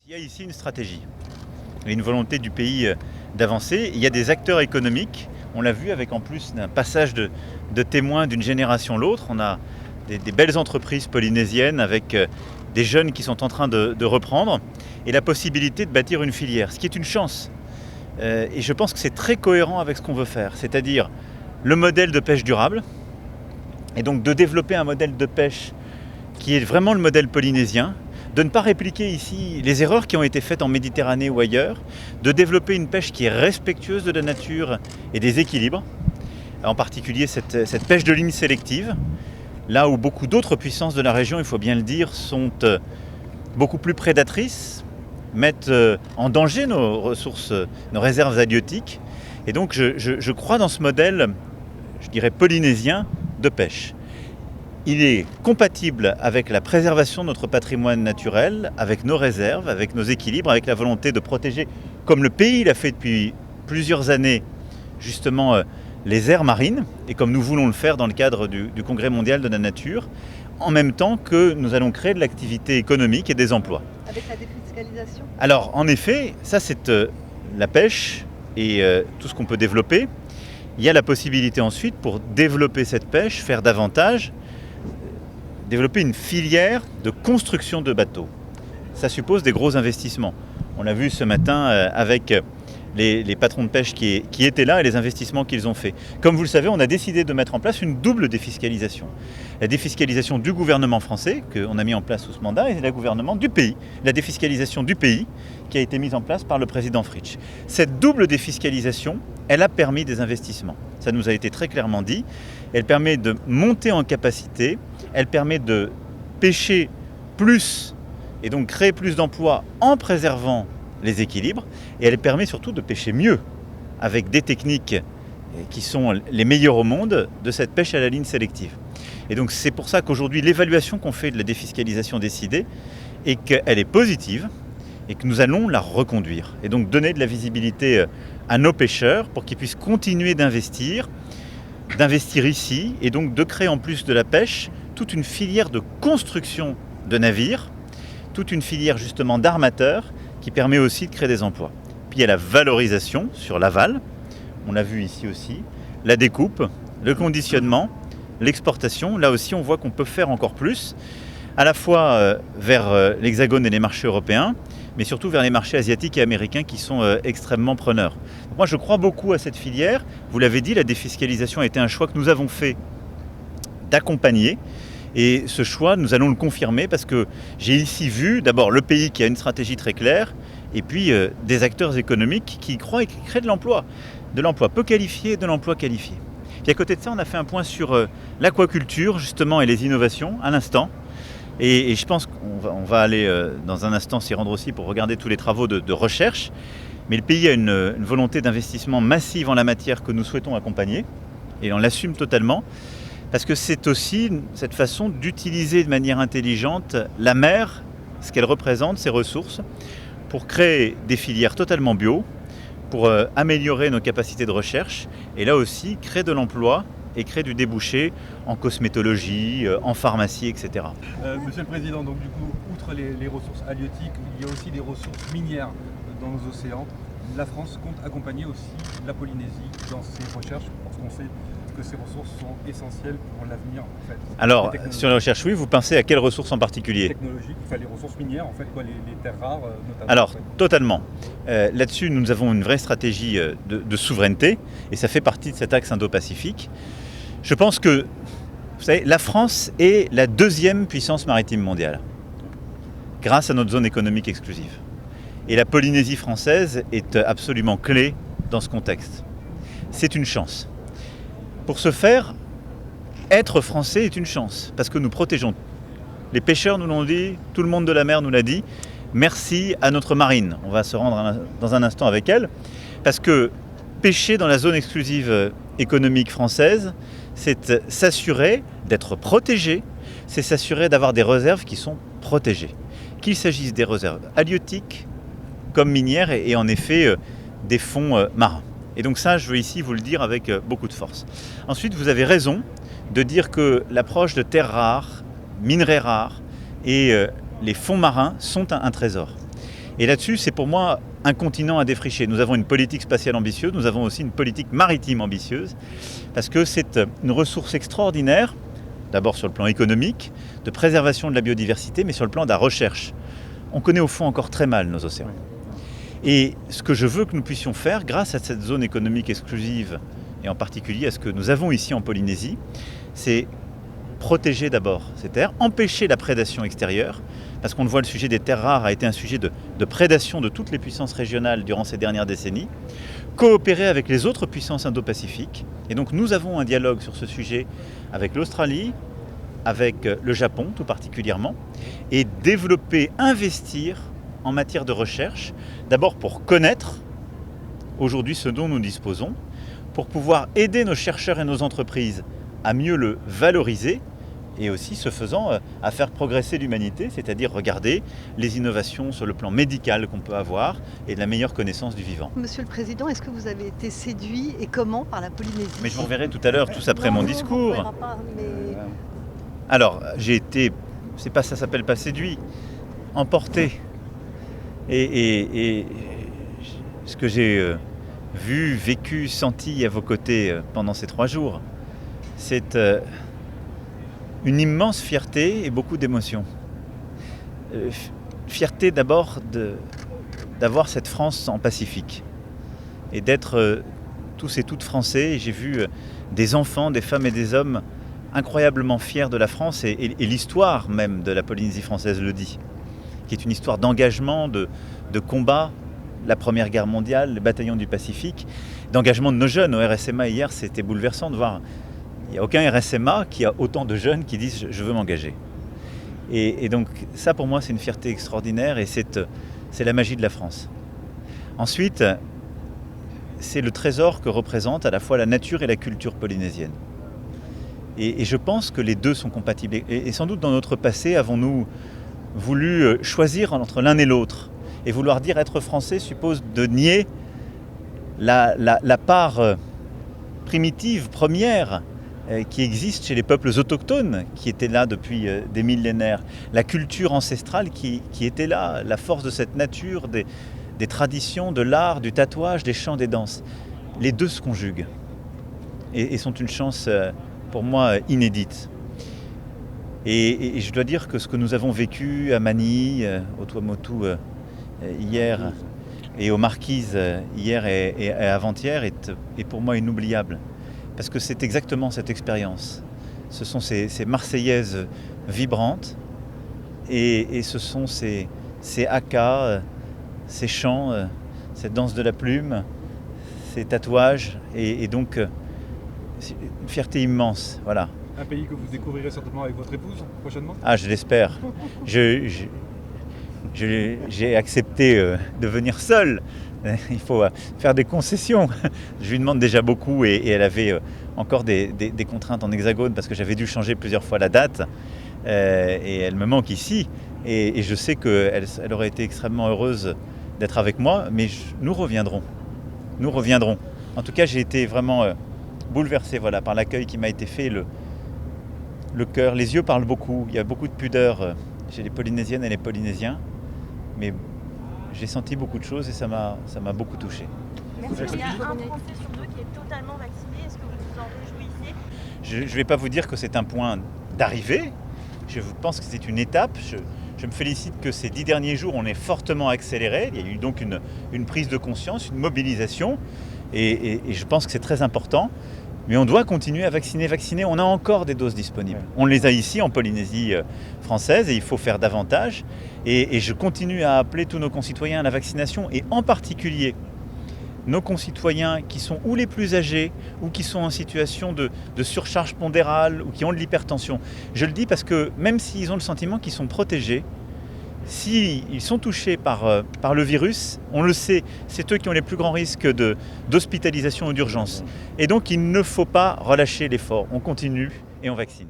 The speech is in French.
Il y a ici une stratégie et une volonté du pays d'avancer. Il y a des acteurs économiques, on l'a vu avec en plus un passage de témoins d'une génération à l'autre. On a des belles entreprises polynésiennes avec des jeunes qui sont en train de reprendre et la possibilité de bâtir une filière, ce qui est une chance. Et je pense que c'est très cohérent avec ce qu'on veut faire, c'est-à-dire le modèle de pêche durable et donc de développer un modèle de pêche qui est vraiment le modèle polynésien, de ne pas répliquer ici les erreurs qui ont été faites en Méditerranée ou ailleurs, de développer une pêche qui est respectueuse de la nature et des équilibres, en particulier cette pêche de ligne sélective, là où beaucoup d'autres puissances de la région, il faut bien le dire, sont beaucoup plus prédatrices, mettent en danger nos ressources, nos réserves halieutiques. Et donc je crois dans ce modèle, je dirais polynésien, de pêche. Il est compatible avec la préservation de notre patrimoine naturel, avec nos réserves, avec nos équilibres, avec la volonté de protéger, comme le pays l'a fait depuis plusieurs années, justement les aires marines, et comme nous voulons le faire dans le cadre du Congrès mondial de la nature, en même temps que nous allons créer de l'activité économique et des emplois. Avec la défiscalisation ? Alors, en effet, ça c'est la pêche et tout ce qu'on peut développer. Il y a la possibilité ensuite, pour développer cette pêche, faire davantage, développer une filière de construction de bateaux. Ça suppose des gros investissements. On l'a vu ce matin avec les patrons de pêche qui étaient là et les investissements qu'ils ont faits. Comme vous le savez, on a décidé de mettre en place une double défiscalisation. La défiscalisation du gouvernement français, qu'on a mis en place sous ce mandat, et la gouvernement du pays. La défiscalisation du pays, qui a été mise en place par le président Fritsch. Cette double défiscalisation, elle a permis des investissements. Ça nous a été très clairement dit. Elle permet de monter en capacité, elle permet de pêcher plus et donc créer plus d'emplois en préservant les équilibres, et elle permet surtout de pêcher mieux avec des techniques qui sont les meilleures au monde de cette pêche à la ligne sélective. Et donc c'est pour ça qu'aujourd'hui l'évaluation qu'on fait de la défiscalisation décidée est qu'elle est positive et que nous allons la reconduire et donc donner de la visibilité à nos pêcheurs pour qu'ils puissent continuer d'investir ici et donc de créer en plus de la pêche toute une filière de construction de navires, toute une filière justement d'armateurs qui permet aussi de créer des emplois. Puis il y a la valorisation sur l'aval, on l'a vu ici aussi, la découpe, le conditionnement, l'exportation. Là aussi on voit qu'on peut faire encore plus, à la fois vers l'Hexagone et les marchés européens, mais surtout vers les marchés asiatiques et américains qui sont extrêmement preneurs. Donc moi je crois beaucoup à cette filière. Vous l'avez dit, la défiscalisation a été un choix que nous avons fait d'accompagner. Et ce choix, nous allons le confirmer parce que j'ai ici vu d'abord le pays qui a une stratégie très claire et puis des acteurs économiques qui y croient et qui créent de l'emploi peu qualifié et de l'emploi qualifié. Puis à côté de ça, on a fait un point sur l'aquaculture justement et les innovations à l'instant. Et je pense qu'on va aller dans un instant s'y rendre aussi pour regarder tous les travaux de recherche. Mais le pays a une volonté d'investissement massive en la matière que nous souhaitons accompagner et on l'assume totalement. Parce que c'est aussi cette façon d'utiliser de manière intelligente la mer, ce qu'elle représente, ses ressources, pour créer des filières totalement bio, pour améliorer nos capacités de recherche et là aussi créer de l'emploi et créer du débouché en cosmétologie, en pharmacie, etc. Monsieur le Président, donc du coup, outre les ressources halieutiques, il y a aussi des ressources minières dans nos océans. La France compte accompagner aussi la Polynésie dans ses recherches parce qu'on sait que ces ressources sont essentielles pour l'avenir en fait. Alors, sur les recherches, oui, vous pensez à quelles ressources en particulier ? Technologiques, enfin les ressources minières en fait, quoi, les terres rares notamment. Alors, en fait. totalement. Là-dessus, nous avons une vraie stratégie de souveraineté et ça fait partie de cet axe Indo-Pacifique. Je pense que, vous savez, la France est la deuxième puissance maritime mondiale grâce à notre zone économique exclusive. Et la Polynésie française est absolument clé dans ce contexte. C'est une chance. Pour ce faire, être français est une chance, parce que nous protégeons. Les pêcheurs nous l'ont dit, tout le monde de la mer nous l'a dit. Merci à notre marine. On va se rendre dans un instant avec elle, parce que pêcher dans la zone exclusive économique française, c'est s'assurer d'être protégé, c'est s'assurer d'avoir des réserves qui sont protégées. Qu'il s'agisse des réserves halieutiques, comme minières, et en effet des fonds marins. Et donc ça, je veux ici vous le dire avec beaucoup de force. Ensuite, vous avez raison de dire que l'approche de terres rares, minerais rares et les fonds marins sont un trésor. Et là-dessus, c'est pour moi un continent à défricher. Nous avons une politique spatiale ambitieuse, nous avons aussi une politique maritime ambitieuse, parce que c'est une ressource extraordinaire, d'abord sur le plan économique, de préservation de la biodiversité, mais sur le plan de la recherche. On connaît au fond encore très mal nos océans. Et ce que je veux que nous puissions faire, grâce à cette zone économique exclusive, et en particulier à ce que nous avons ici en Polynésie, c'est protéger d'abord ces terres, empêcher la prédation extérieure, parce qu'on le voit, le sujet des terres rares a été un sujet de prédation de toutes les puissances régionales durant ces dernières décennies, coopérer avec les autres puissances indo-pacifiques. Et donc nous avons un dialogue sur ce sujet avec l'Australie, avec le Japon tout particulièrement, et développer, investir en matière de recherche, d'abord pour connaître aujourd'hui ce dont nous disposons, pour pouvoir aider nos chercheurs et nos entreprises à mieux le valoriser, et aussi, ce faisant, à faire progresser l'humanité, c'est-à-dire regarder les innovations sur le plan médical qu'on peut avoir et de la meilleure connaissance du vivant. Monsieur le Président, est-ce que vous avez été séduit et comment par la Polynésie? Mais je vous reverrai tout à l'heure, tous après mon discours. On ne verra pas, mais... Alors, j'ai été, c'est pas, ça s'appelle pas séduit, emporté. Et ce que j'ai vu, vécu, senti à vos côtés pendant ces 3 jours, c'est une immense fierté et beaucoup d'émotions. Fierté d'abord d'avoir cette France en Pacifique et d'être tous et toutes français. J'ai vu des enfants, des femmes et des hommes incroyablement fiers de la France et l'histoire même de la Polynésie française le dit, qui est une histoire d'engagement, de combat, la Première Guerre mondiale, les bataillons du Pacifique, d'engagement de nos jeunes. Au RSMA hier, c'était bouleversant de voir. Il n'y a aucun RSMA qui a autant de jeunes qui disent « je veux m'engager ». Et donc ça pour moi c'est une fierté extraordinaire et c'est la magie de la France. Ensuite, c'est le trésor que représente à la fois la nature et la culture polynésienne. Et je pense que les deux sont compatibles. Et sans doute dans notre passé avons-nous voulu choisir entre l'un et l'autre. Et vouloir dire être français suppose de nier la part primitive, première, qui existe chez les peuples autochtones qui étaient là depuis des millénaires, la culture ancestrale qui était là, la force de cette nature, des traditions, de l'art, du tatouage, des chants, des danses. Les deux se conjuguent et sont une chance pour moi inédite. Et je dois dire que ce que nous avons vécu à Manille, au Tuamotu hier et aux Marquises hier et avant-hier est pour moi inoubliable. Parce que c'est exactement cette expérience. Ce sont ces Marseillaises vibrantes et ce sont ces hakas, ces chants, cette danse de la plume, ces tatouages et donc une fierté immense. Voilà. Un pays que vous découvrirez certainement avec votre épouse prochainement? Ah, je l'espère. J'ai accepté de venir seul. Il faut faire des concessions. Je lui demande déjà beaucoup et elle avait encore des contraintes en hexagone parce que j'avais dû changer plusieurs fois la date et elle me manque ici et je sais qu'elle aurait été extrêmement heureuse d'être avec moi, mais nous reviendrons. Nous reviendrons. En tout cas, j'ai été vraiment bouleversé par l'accueil qui m'a été fait. Le cœur, les yeux parlent beaucoup. Il y a beaucoup de pudeur chez les Polynésiennes et les Polynésiens, mais j'ai senti beaucoup de choses et ça m'a beaucoup touché. Merci. Il y a un Français sur 2 qui est totalement vacciné. Est-ce que vous vous en réjouissez? Je ne vais pas vous dire que c'est un point d'arrivée. Je pense que c'est une étape. Je me félicite que ces 10 derniers jours, on ait fortement accéléré. Il y a eu donc une prise de conscience, une mobilisation. Et je pense que c'est très important. Mais on doit continuer à vacciner. On a encore des doses disponibles. On les a ici en Polynésie française et il faut faire davantage. Et je continue à appeler tous nos concitoyens à la vaccination et en particulier nos concitoyens qui sont ou les plus âgés ou qui sont en situation de surcharge pondérale ou qui ont de l'hypertension. Je le dis parce que même s'ils ont le sentiment qu'ils sont protégés, s'ils sont touchés par le virus, on le sait, c'est eux qui ont les plus grands risques d'hospitalisation ou d'urgence. Et donc il ne faut pas relâcher l'effort. On continue et on vaccine.